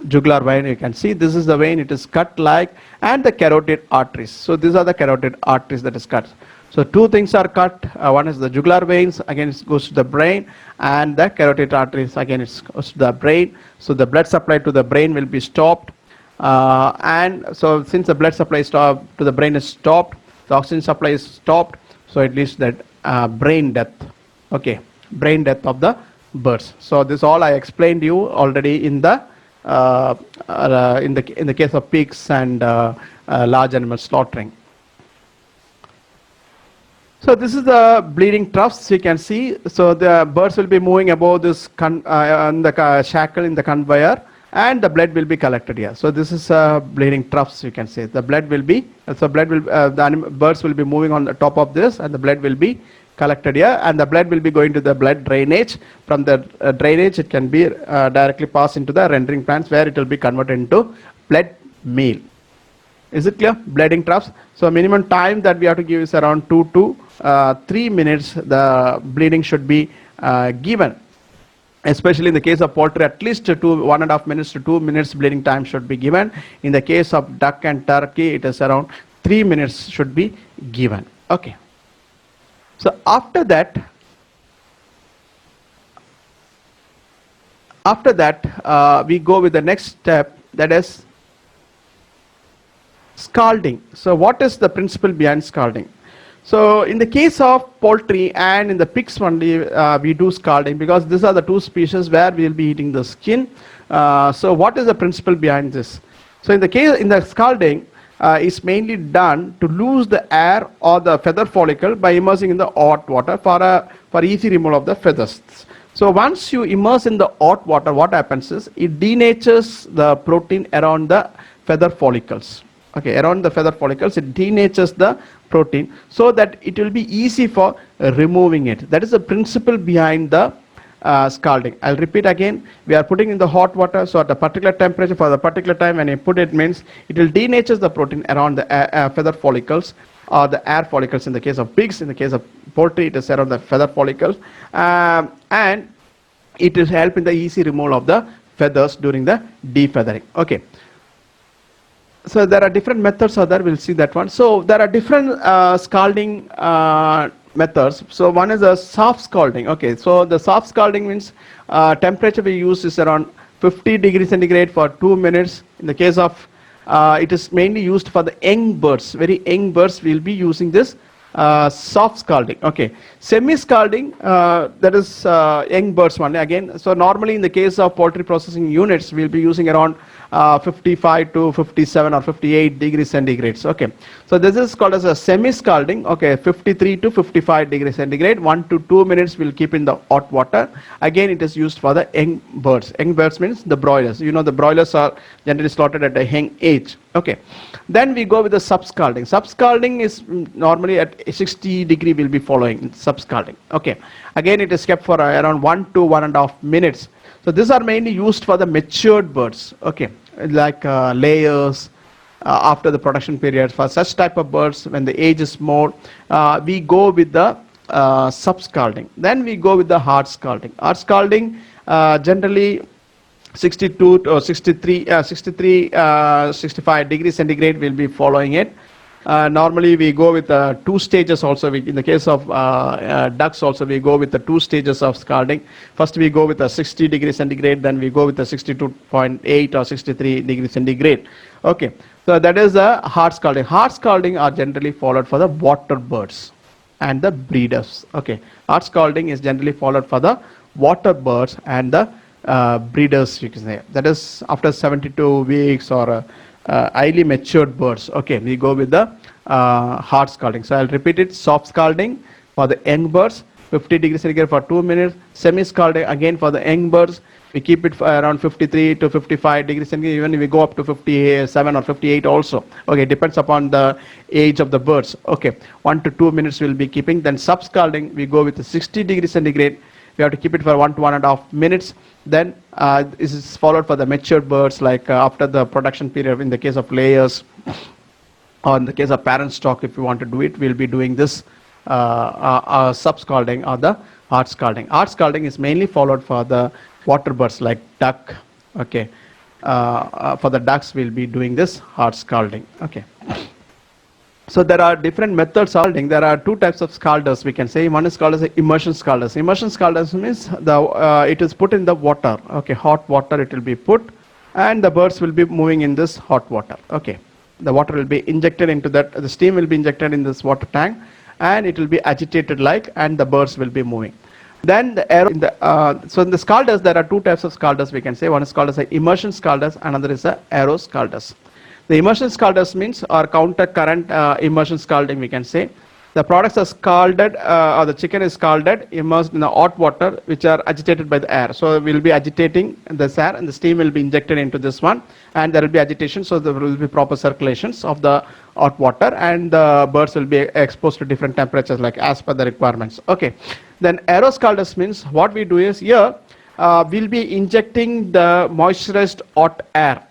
jugular vein. You can see this is the vein. It is cut like, and the carotid arteries. So these are the carotid arteries that is cut. So two things are cut. One is the jugular veins, again it goes to the brain, and the carotid arteries, again it goes to the brain. So the blood supply to the brain will be stopped. And so since the blood supply to the brain is stopped, the oxygen supply is stopped, so it leads to that brain death. Okay, brain death of the birds. So this all I explained you already in the in the case of pigs and large animal slaughtering. So this is the bleeding troughs you can see. So the birds will be moving above this on the shackle in the conveyor, and the blood will be collected here. So this is bleeding troughs you can say. The blood will be, so blood will, birds will be moving on the top of this, and the blood will be collected here, and the blood will be going to the blood drainage. From the drainage it can be directly passed into the rendering plants, where it will be converted into blood meal. Is it clear? Bleeding troughs. So minimum time that we have to give is around 2 to 3 minutes. The bleeding should be given. Especially in the case of poultry, at least 1.5 minutes to 2 minutes bleeding time should be given. In the case of duck and turkey, it is around 3 minutes should be given. Okay. So after that, we go with the next step, that is scalding. So what is the principle behind scalding? So in the case of poultry and in the pigs only, we do scalding, because these are the two species where we will be eating the skin. So what is the principle behind this? So in the scalding is mainly done to lose the air or the feather follicle by immersing in the hot water for easy removal of the feathers. So once you immerse in the hot water, what happens is it denatures the protein around the feather follicles. Okay, around the feather follicles, it denatures the protein so that it will be easy for removing it. That is the principle behind the scalding. I'll repeat again. We are putting in the hot water, so at a particular temperature for the particular time when you put it, means it will denature the protein around the feather follicles or the air follicles in the case of pigs. In the case of poultry, it is around the feather follicles, and it will help in the easy removal of the feathers during the defeathering. Okay. So there are different methods there, we'll see that one. So there are different scalding methods. So one is a soft scalding. Okay, so the soft scalding means temperature we use is around 50 degrees centigrade for 2 minutes. In the case of, it is mainly used for the young birds, very young birds will be using this soft scalding. Okay, semi scalding, that is young birds only again. So normally in the case of poultry processing units, we'll be using around 55 to 57 or 58 degrees centigrade. Okay, so this is called as a semi scalding. Okay, 53 to 55 degrees centigrade, 1 to 2 minutes we'll keep in the hot water. Again, it is used for the young birds. Young birds means the broilers. You know, the broilers are generally slaughtered at a young age. Okay, then we go with the sub scalding. Sub scalding is normally at 60 degree will be following sub scalding. Okay, again it is kept for around 1 to 1.5 minutes. So these are mainly used for the matured birds. Okay, like layers after the production period. For such type of birds, when the age is more, we go with the sub scalding. Then we go with the hard scalding. Hard scalding generally 62 to 63, 65 degrees centigrade will be following it. Normally we go with 2 stages also. In the case of ducks also, we go with the 2 stages of scalding. First we go with a 60 degrees centigrade, then we go with a 62.8 or 63 degrees centigrade. Okay, so that is a hard scalding. Hard scalding are generally followed for the water birds and the breeders. Okay, hard scalding is generally followed for the water birds and the breeders, you can say. That is after 72 weeks or highly matured birds. Okay, we go with the hard scalding. So I'll repeat it: soft scalding for the young birds, 50 degrees centigrade for 2 minutes. Semi scalding again for the young birds. We keep it for around 53 to 55 degrees centigrade. Even if we go up to 57 or 58 also. Okay, depends upon the age of the birds. Okay, 1 to 2 minutes we'll be keeping. Then sub scalding, we go with 60 degrees centigrade. We have to keep it for 1 to 1.5 minutes. Then this is followed for the mature birds, like after the production period. In the case of layers, or in the case of parent stock, if you want to do it, we'll be doing this sub scalding or the hard scalding. Hard scalding is mainly followed for the water birds like duck. Okay, for the ducks we'll be doing this hard scalding. Okay. So there are different methods of scalding. There are two types of scalders, we can say. One is called as immersion scalders. Immersion scalders means it is put in the water. Okay, hot water it will be put, and the birds will be moving in this hot water. Okay, the water will be injected into that. The steam will be injected in this water tank, and it will be agitated like, and the birds will be moving. Then the so in the scalders there are two types of scalders, we can say. One is called as immersion scalders, another is AEROSCALDERs. The immersion scalders means or counter current immersion scalding, we can say. The products are scalded, or the chicken is scalded, immersed in the hot water, which are agitated by the air. So we'll be agitating this air, and the steam will be injected into this one, and there will be agitation. So there will be proper circulations of the hot water, and the birds will be exposed to different temperatures, like as per the requirements. Okay. Then AEROSCALDERs means what we do is here we'll be injecting the moisturized hot air.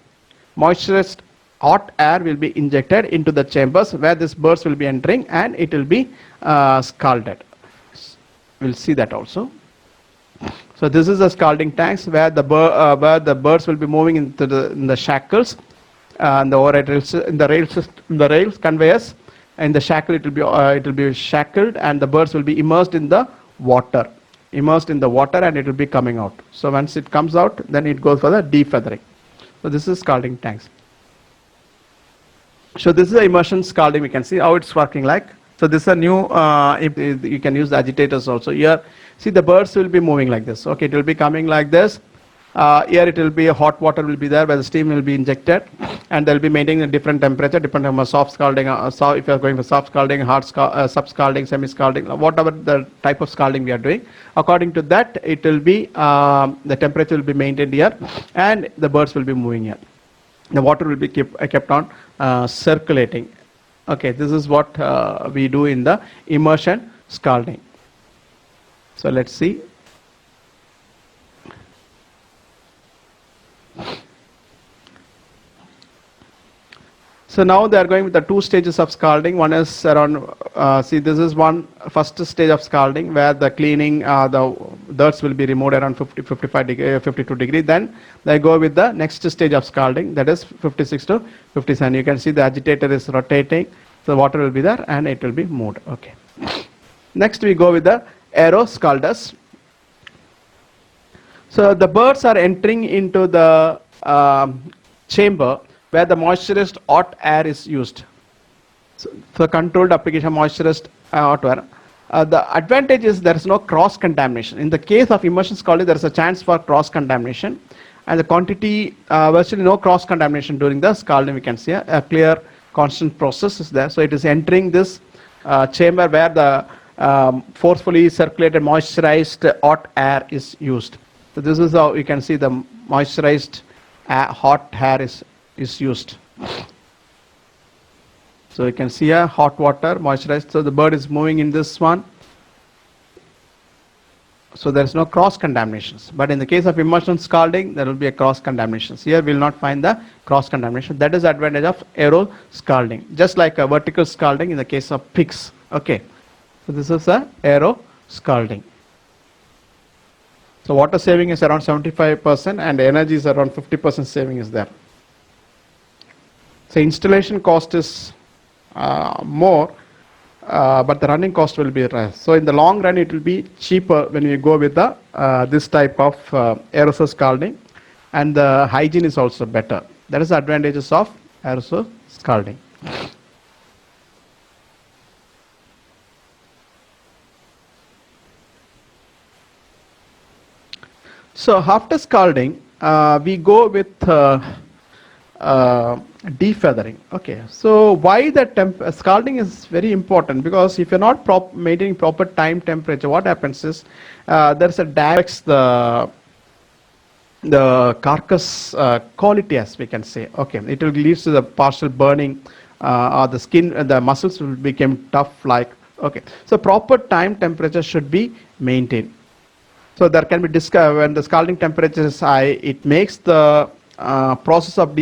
Moisturized hot air will be injected into the chambers where these birds will be entering, and it will be scalded. We'll see that also. So this is the scalding tanks where the birds will be moving into the shackles, and the overhead rails, in the rails conveyors. In the shackle it will be shackled, and the birds will be immersed in the water, and it will be coming out. So once it comes out, then it goes for the defeathering. So this is scalding tanks. So this is the immersion scalding. We can see how it's working like. So this is a new, you can use the agitators also. Here, see the birds will be moving like this. Okay, it will be coming like this. Here it will be hot water will be there where the steam will be injected, and they'll be maintaining a different temperature depending on soft scalding. If you are going for soft scalding, hard sub scalding, semi scalding, whatever the type of scalding we are doing, according to that it will be the temperature will be maintained here, and the birds will be moving here. The water will be kept on circulating. Okay, this is what we do in the immersion scalding. So let's see. So now they are going with the two stages of scalding. One is around, see this is first stage of scalding where the cleaning, the dirts will be removed around 55 degree, 52 degree. Then they go with the next stage of scalding, that is 56 to 57. You can see the agitator is rotating. So the water will be there and it will be moved. Okay. Next we go with the AEROSCALDERs. So the birds are entering into the chamber where the moisturized hot air is used. So for controlled application moisturized hot air. The advantage is there is no cross contamination. In the case of immersion scalding, there is a chance for cross contamination, and the quantity virtually no cross contamination during the scalding. We can see a clear constant process is there. So it is entering this chamber where the forcefully circulated moisturized hot air is used. So this is how you can see the moisturized hot air is used. So you can see a hot water moisturized. So the bird is moving in this one. So there is no cross contaminations. But in the case of immersion scalding, there will be a cross contaminations. Here we will not find the cross contamination. That is the advantage of AEROSCALDING. Just like a vertical scalding in the case of pigs. Okay. So this is a AEROSCALDING. So water saving is around 75% and energy is around 50% saving is there. So installation cost is more, but the running cost will be less. So in the long run, it will be cheaper when you go with the this type of aerosol scalding, and the hygiene is also better. That is the advantages of aerosol scalding. So after scalding, we go with uh, defeathering. Okay, so why the scalding is very important, because if you're not maintaining proper time temperature, what happens is there's a damage the carcass quality, as we can say. Okay, it will lead to the partial burning, or the skin, the muscles will become tough, like. Okay, so proper time temperature should be maintained. So there can be when the scalding temperature is high, it makes the process of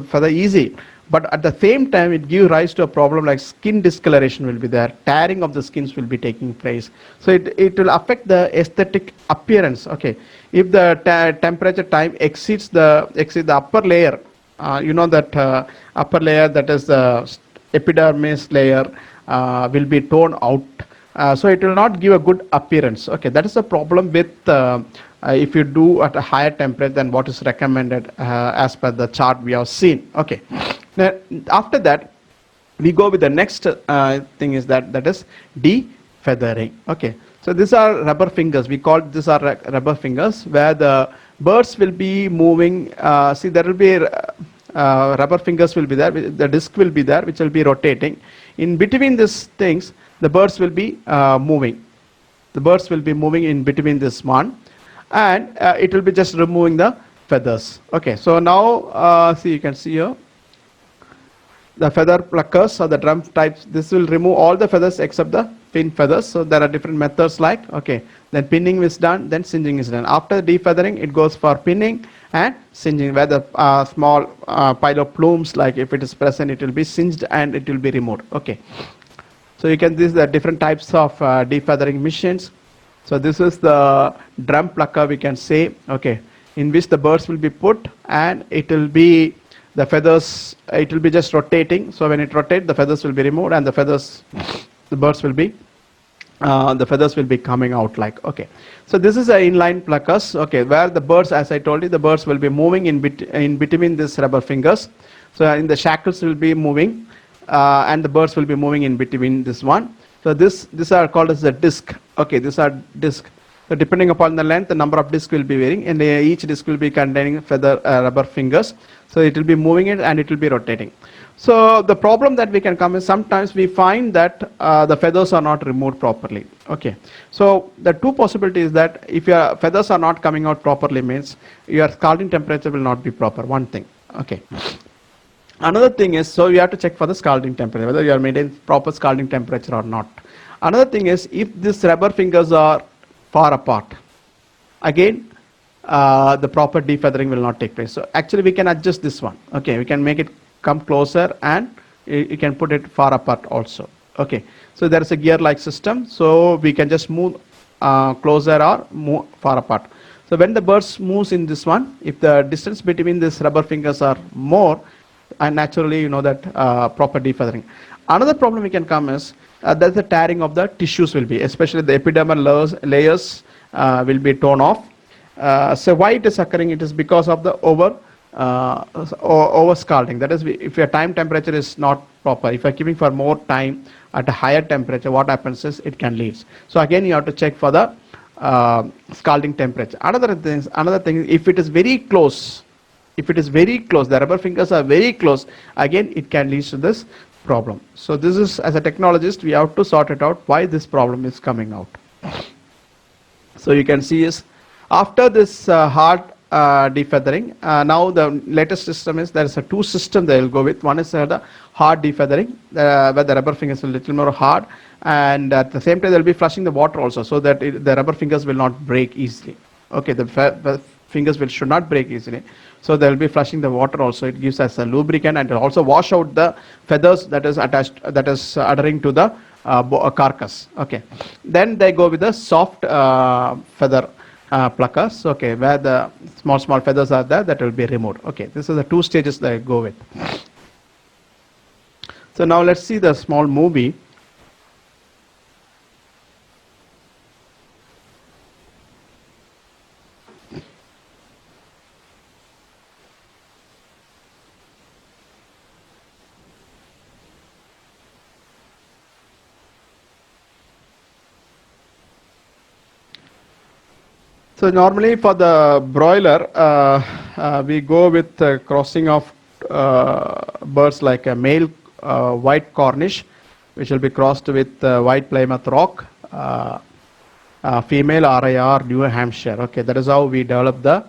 further easy. But at the same time, it gives rise to a problem like skin discoloration will be there, tearing of the skins will be taking place. So it will affect the aesthetic appearance. Okay, if the temperature time exceeds the upper layer, you know that upper layer, that is the epidermis layer, will be torn out, so it will not give a good appearance. Okay, that is the problem with if you do at a higher temperature than what is recommended as per the chart we have seen. Okay, now after that we go with the next thing is that is defeathering. Okay, so these are rubber fingers, we call these are rubber fingers, where the birds will be moving. See, there will be rubber fingers will be there, the disc will be there, which will be rotating. In between these things, the birds will be moving. The birds will be moving in between this one, and it will be just removing the feathers. Okay, so now see, you can see here the feather pluckers or the drum types. This will remove all the feathers except the pin feathers. So there are different methods, like, okay, then pinning is done, then singeing is done. After defeathering, it goes for pinning and singeing, where the small pile of plumes, like if it is present, it will be singed and it will be removed. Okay, so you can, these are different types of defeathering machines. So this is the drum plucker, we can say. Okay, in which the birds will be put, and it will be the feathers, it will be just rotating. So when it rotates, the feathers will be removed, and the feathers, the birds will be the feathers will be coming out, like. Okay, so this is a inline pluckers. Okay, where the birds, as I told you, the birds will be moving in between these rubber fingers. So in the shackles will be moving, and the birds will be moving in between this one. So these are called as the disc. Okay, these are disc. So depending upon the length, the number of discs will be varying, and each disc will be containing feather rubber fingers. So it will be moving it, and it will be rotating. So the problem that we can come is sometimes we find that the feathers are not removed properly. Okay, so the two possibilities that if your feathers are not coming out properly, means your scalding temperature will not be proper. One thing. Okay. Another thing is, so you have to check for the scalding temperature, whether you are maintaining proper scalding temperature or not. Another thing is, if these rubber fingers are far apart, again the proper defeathering will not take place. So actually we can adjust this one. Okay, we can make it come closer, and you can put it far apart also. Okay, so there is a gear like system, so we can just move closer or move far apart. So when the birds moves in this one, if the distance between these rubber fingers are more, and naturally you know that proper defeathering. Another problem we can come is that the tearing of the tissues will be, especially the epidermal layers will be torn off. So why it is occurring? It is because of the over scalding. That is, if your time temperature is not proper, if you are keeping for more time at a higher temperature, what happens is it can lead. So again you have to check for the scalding temperature. Another thing, if it is very close, the rubber fingers are very close, again it can lead to this problem. So this is, as a technologist, we have to sort it out why this problem is coming out. So you can see is, after this hard defeathering, now the latest system is, there is a two system they will go with. One is the hard defeathering, where the rubber fingers will little more hard, and at the same time they will be flushing the water also, so that the rubber fingers will not break easily. Okay, the fingers should not break easily, so they will be flushing the water also. It gives us a lubricant, and it will also wash out the feathers that is attached, that is adhering to the carcass. Okay, then they go with the soft feather pluckers. Okay, where the small feathers are there, that will be removed. Okay, this is the two stages that I go with. So now let's see the small movie. So normally for the broiler, we go with crossing of birds like a male white Cornish, which will be crossed with white Plymouth Rock, female RIR New Hampshire. Okay, that is how we develop the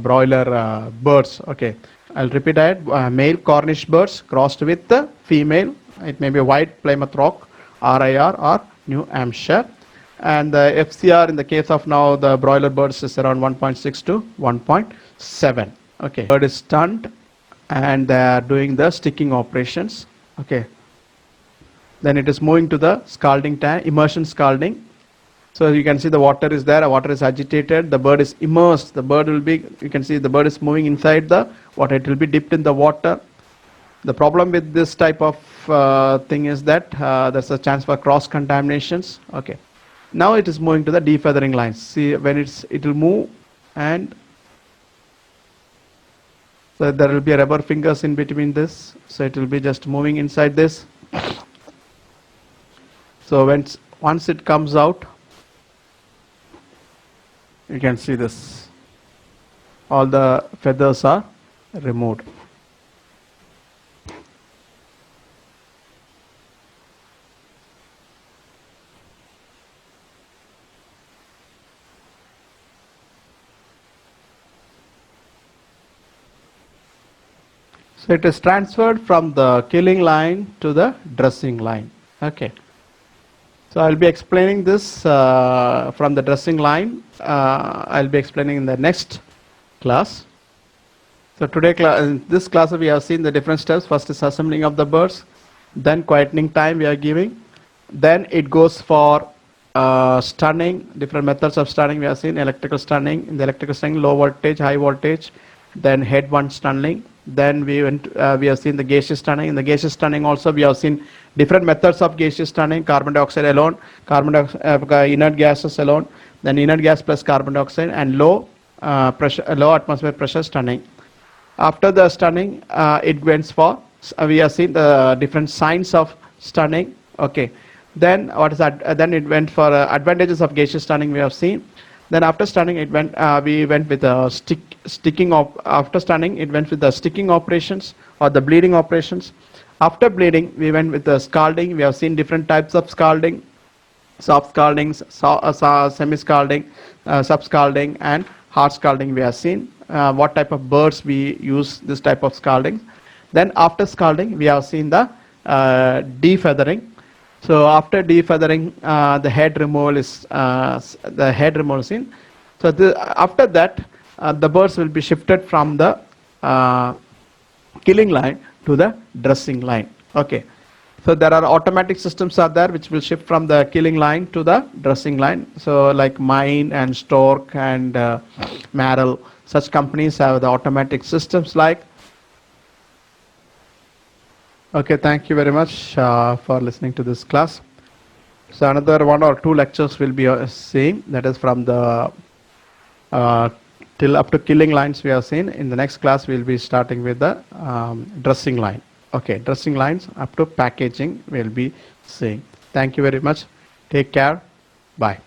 broiler birds. Okay, I'll repeat that. Male Cornish birds crossed with the female. It may be white Plymouth Rock, RIR or New Hampshire. And the FCR in the case of now the broiler birds is around 1.6 to 1.7. Okay, bird is stunned and they are doing the sticking operations. Okay, then it is moving to the scalding tank, immersion scalding. So you can see the water is there, water is agitated, the bird is immersed, the bird will be, you can see the bird is moving inside the water, it will be dipped in the water. The problem with this type of thing is that there's a chance for cross contaminations. Okay, now it is moving to the defeathering lines. See, when it will move, and so there will be rubber fingers in between this, so it will be just moving inside this. So once it comes out, you can see this, all the feathers are removed. So it is transferred from the killing line to the dressing line. Okay. So I'll be explaining this from the dressing line. I'll be explaining in the next class. So today in this class we have seen the different steps. First is assembling of the birds, then quietening time we are giving. Then it goes for stunning, different methods of stunning we have seen. Electrical stunning, in the electrical stunning low voltage, high voltage, then head one stunning. Then we have seen the gaseous stunning. In the gaseous stunning also we have seen different methods of gaseous stunning: carbon dioxide alone, inert gases alone, then inert gas plus carbon dioxide, and low atmosphere pressure stunning. After the stunning, it went for we have seen the different signs of stunning. Okay, then what is that? Then it went for advantages of gaseous stunning we have seen. Then after stunning, it went. We went with the sticking. After stunning, it went with the sticking operations or the bleeding operations. After bleeding, we went with the scalding. We have seen different types of scalding: soft scalding, semi-scalding, sub-scalding, and hard scalding. We have seen what type of birds we use this type of scalding. Then after scalding, we have seen the defeathering. So after defeathering, the head removal is in. So after that, the birds will be shifted from the killing line to the dressing line. Okay. So there are automatic systems are there which will shift from the killing line to the dressing line. So like Mine and Stork and Marrel, such companies have the automatic systems like. Okay, thank you very much for listening to this class. So another 1 or 2 lectures will be seeing, that is from the till up to killing lines we have seen. In the next class we will be starting with the dressing line. Okay, dressing lines up to packaging we will be seeing. Thank you very much. Take care. Bye.